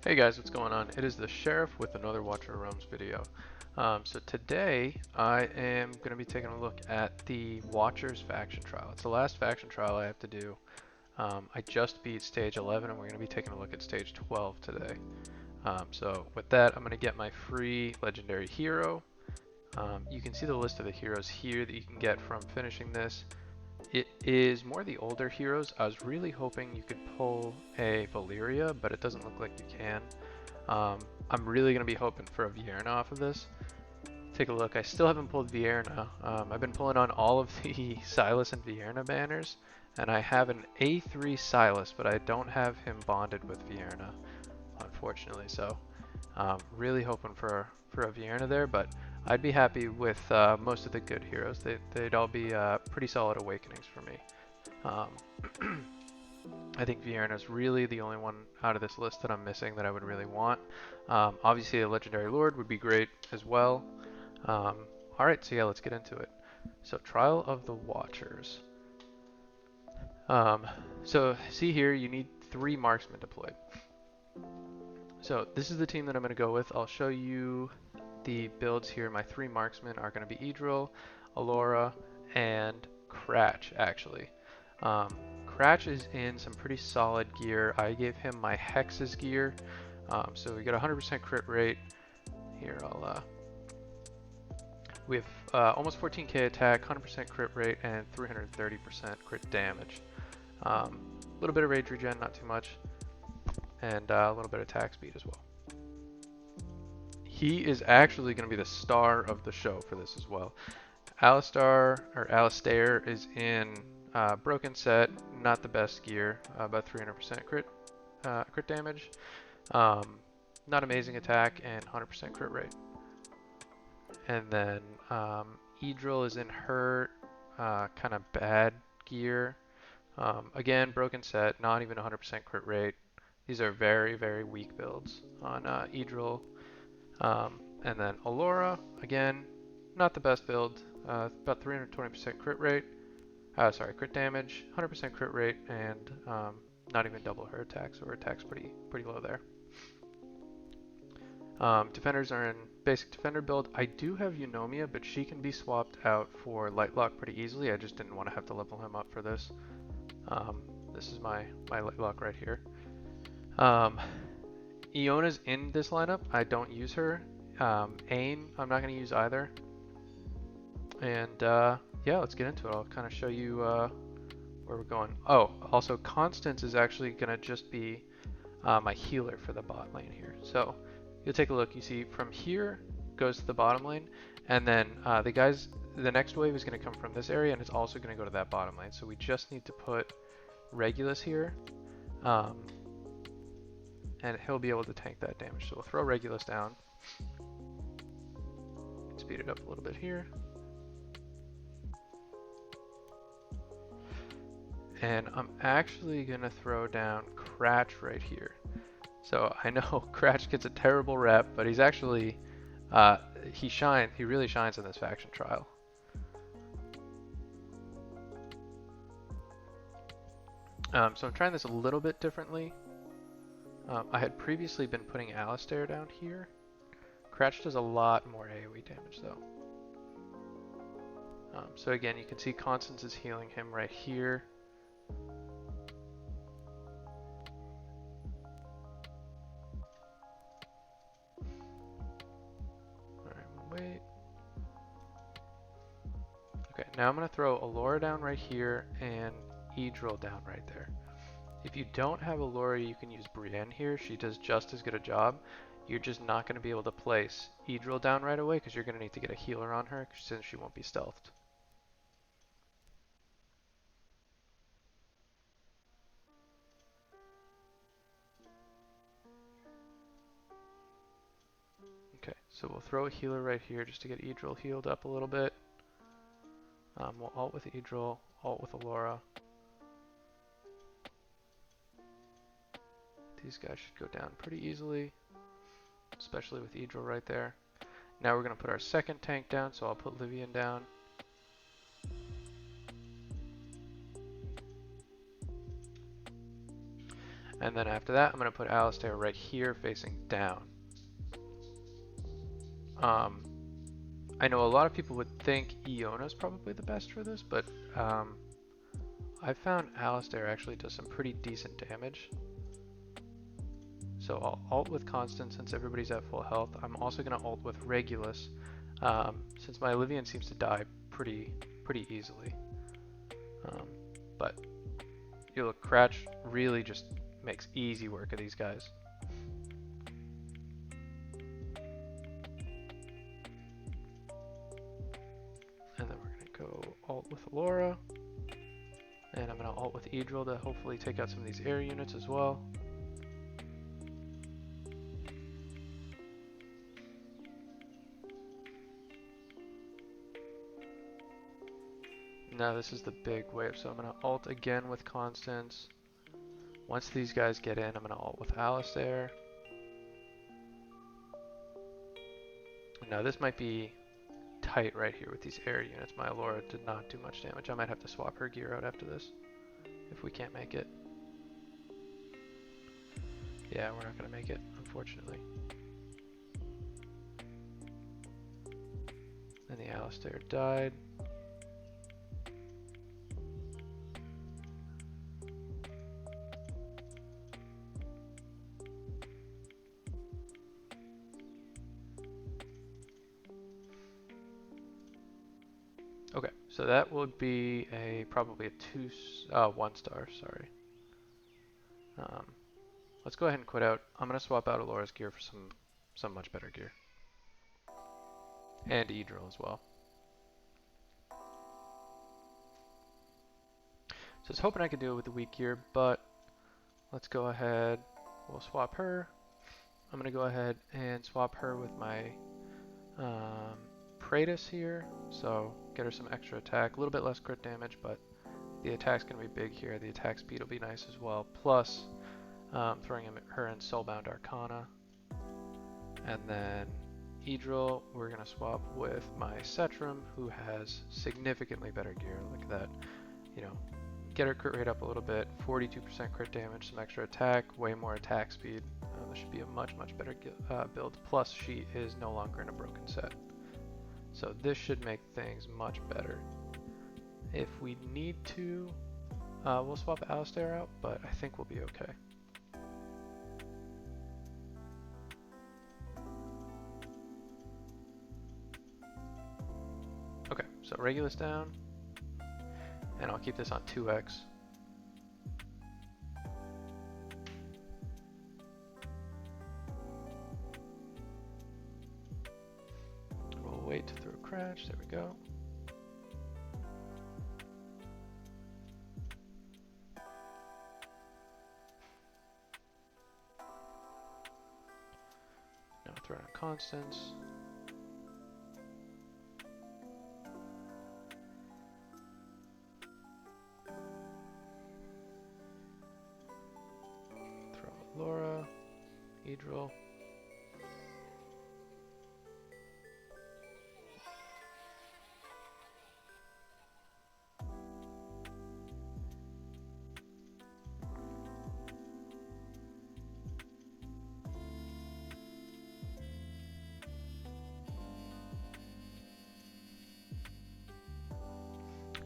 Hey guys, what's going on? It is the Sheriff with another Watcher Realms video. So today I am going to be taking a look at the Watchers faction trial. It's the last faction trial I have to do. I just beat stage 11 and we're going to be taking a look at stage 12 today. So with that, I'm going to get my free legendary hero. You can see the list of the heroes here that you can get from finishing this. It is more the older heroes. I was really hoping you could pull a Valyria, but it doesn't look like you can. I'm really going to be hoping for a Vierna off of this. Take a look. I still haven't pulled Vierna. I've been pulling on all of the Silas and Vierna banners, and I have an A3 Silas, but I don't have him bonded with Vierna, unfortunately. So really hoping for a Vierna there, but I'd be happy with most of the good heroes. They'd all be pretty solid awakenings for me. Um, I think Vierna is really the only one out of this list that I'm missing that I would really want. Obviously, a Legendary Lord would be great as well. Alright, so yeah, let's get into it. So, Trial of the Watchers. So, see here, you need 3 marksmen deployed. So, this is the team that I'm going to go with. I'll show you the builds here. My 3 marksmen are going to be Idril, Alaura, and Crach, actually. Crach is in some pretty solid gear. I gave him my Hexes gear. So we got 100% crit rate. Here, we have almost 14k attack, 100% crit rate, and 330% crit damage. A little bit of rage regen, not too much, and a little bit of attack speed as well. He is actually going to be the star of the show for this as well. Alistair is in broken set, not the best gear, about 300% crit damage, not amazing attack, and 100% crit rate. And then Idril is in her kind of bad gear. Again, broken set, not even 100% crit rate. These are very, very weak builds on Idril. And then Alaura, again, not the best build, about 320% crit rate. Crit damage, 100% crit rate, and not even double her attack, so her attack's pretty low there. Defenders are in basic defender build. I do have Eunomia, but she can be swapped out for Lightlock pretty easily. I just didn't want to have to level him up for this. This is my Lightlock right here. Iona's in this lineup. I don't use her. Ain, I'm not going to use either. And yeah, let's get into it. I'll kind of show you where we're going. Oh, also Constance is actually going to just be my healer for the bot lane here. So you'll take a look. You see from here goes to the bottom lane, and then the next wave is going to come from this area, and it's also going to go to that bottom lane. So we just need to put Regulus here, and he'll be able to tank that damage. So we'll throw Regulus down. Speed it up a little bit here. And I'm actually going to throw down Crach right here. So I know Crach gets a terrible rep, but he's actually, he really shines in this faction trial. So I'm trying this a little bit differently. I had previously been putting Alistair down here. Crach does a lot more AoE damage though. So again, you can see Constance is healing him right here. Wait. Okay, now I'm going to throw Alaura down right here and Idril down right there. If you don't have Alaura, you can use Brienne here. She does just as good a job. You're just not going to be able to place Idril down right away because you're going to need to get a healer on her since she won't be stealthed. Okay, so we'll throw a healer right here just to get Idril healed up a little bit. We'll ult with Idril, ult with Alaura. These guys should go down pretty easily, especially with Idril right there. Now we're going to put our second tank down, so I'll put Livian down. And then after that, I'm going to put Alistair right here facing down. I know a lot of people would think Iona is probably the best for this, but I found Alistair actually does some pretty decent damage. So I'll ult with Constance since everybody's at full health. I'm also going to ult with Regulus since my Olivian seems to die pretty easily. But you look, Crach really just makes easy work of these guys. And then we're going to go ult with Alaura. And I'm going to ult with Idril to hopefully take out some of these air units as well. Now this is the big wave, so I'm going to ult again with Constance. Once these guys get in, I'm going to ult with Alistair. Now this might be tight right here with these air units. My Alaura did not do much damage. I might have to swap her gear out after this if we can't make it. Yeah, we're not going to make it, unfortunately. And the Alistair died. Okay, so that would be probably a 1 star, sorry. Let's go ahead and quit out. I'm going to swap out Alora's gear for some much better gear. And Idril as well. So I was hoping I could do it with the weak gear, but let's go ahead. We'll swap her. I'm going to go ahead and swap her with my Praetus here. So get her some extra attack. A little bit less crit damage, but the attack's going to be big here. The attack speed will be nice as well. Plus, throwing her in Soulbound Arcana. And then Idril, we're going to swap with my Cetrum, who has significantly better gear. Look at that. You know, get her crit rate up a little bit, 42% crit damage, some extra attack, way more attack speed. This should be a much better build. Plus, she is no longer in a broken set. So this should make things much better. If we need to, we'll swap Alistair out, but I think we'll be okay. Okay, so Regulus down, and I'll keep this on 2x. We'll wait to throw Crach, there we go. Now throw in Constance. Alaura, Idril.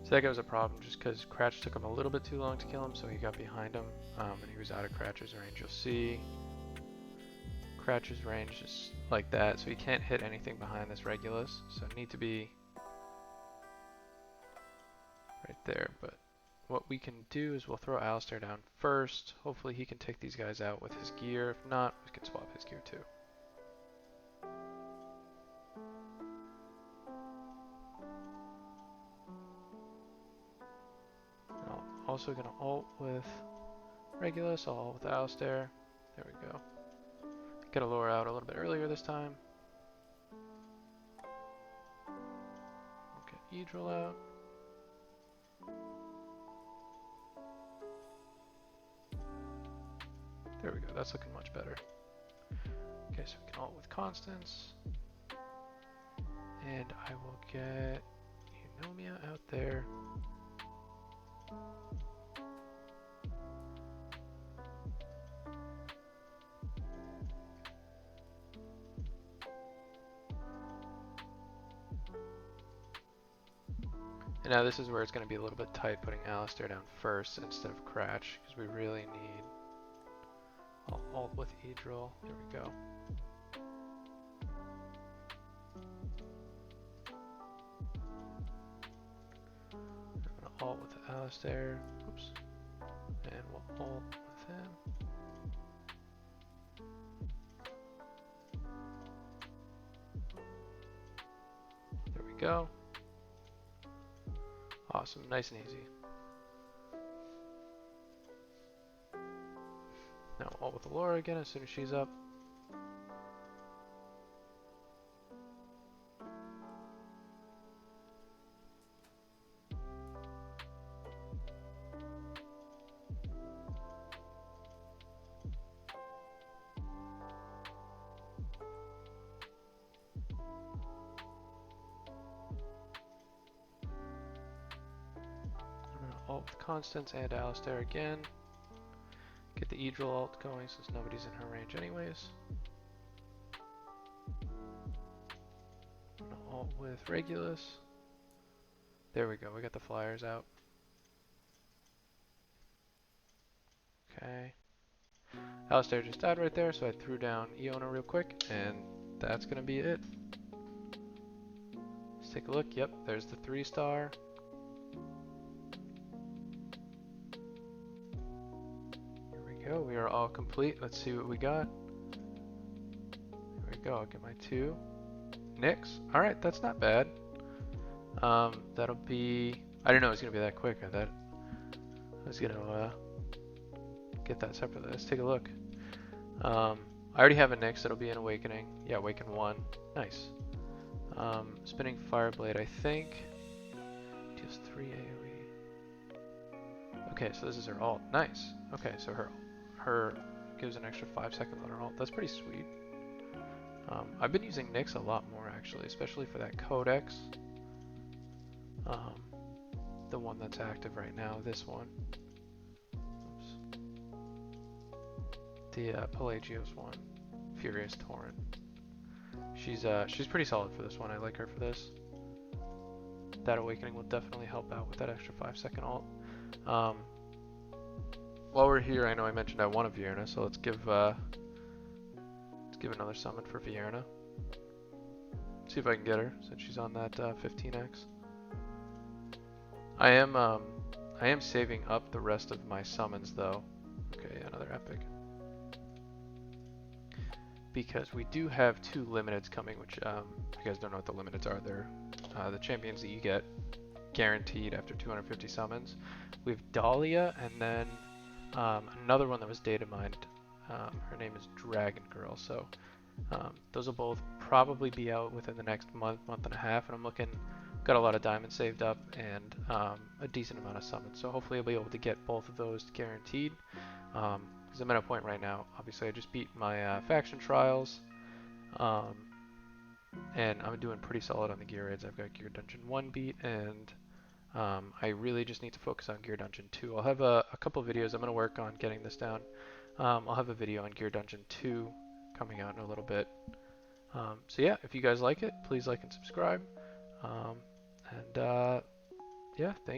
So that guy was a problem just because Crach took him a little bit too long to kill him, so he got behind him, and he was out of Crach's range. You'll see Crach's range is like that, so he can't hit anything behind this Regulus, so need to be right there. But what we can do is we'll throw Alistair down first. Hopefully he can take these guys out with his gear. If not, we can swap his gear too. Also going to ult with Regulus, I'll ult with Alistair. There we go. Get Alaura out a little bit earlier this time. Get Idril out. There we go, that's looking much better. Okay, so we can ult with Constance. And I will get Eunomia out there. And now this is where it's going to be a little bit tight putting Alistair down first instead of Crach, because we really need... I'll alt with Edril. There we go. I'm going to alt with Alistair. Oops. And we'll alt with him. There we go. Awesome, nice and easy. Now alt with Alaura again as soon as she's up. Alt with Constance and Alistair again. Get the Edril alt going since nobody's in her range anyways. I'm gonna alt with Regulus. There we go, we got the flyers out. Okay. Alistair just died right there, so I threw down Eona real quick, and that's gonna be it. Let's take a look. Yep, there's the 3-star. We are all complete. Let's see what we got. There we go. I'll get my 2 Nyx. All right, that's not bad. That'll be. I didn't know it was gonna be that quick. I thought I was gonna get that separately. Let's take a look. I already have a Nyx. That'll be an Awakening. Yeah, Awaken 1. Nice. Spinning Fireblade. I think deals 3 AoE. Okay, so this is her alt. Nice. Okay, so her gives an extra 5 seconds on her ult. That's pretty sweet. I've been using Nyx a lot more actually, especially for that Codex. The one that's active right now, this one. Oops. The Pelagios one, Furious Torrent. She's pretty solid for this one. I like her for this. That Awakening will definitely help out with that extra 5-second ult. While we're here, I know I mentioned I want a Vierna, so let's give another summon for Vierna. See if I can get her since she's on that 15x. I am saving up the rest of my summons though. Okay, another epic. Because we do have 2 limiteds coming, which if you guys don't know what the limiteds are, they're the champions that you get guaranteed after 250 summons. We have Dahlia and then another one that was data mined. Her name is Dragon Girl. So those will both probably be out within the next month and a half. And I'm looking, got a lot of diamonds saved up and a decent amount of summons. So hopefully I'll be able to get both of those guaranteed. Because I'm at a point right now, obviously I just beat my faction trials. And I'm doing pretty solid on the gear raids. I've got Gear Dungeon 1 beat and I really just need to focus on Gear Dungeon 2. I'll have a couple videos. I'm going to work on getting this down. I'll have a video on Gear Dungeon 2 coming out in a little bit. So yeah, if you guys like it, please like and subscribe. Yeah, thank you.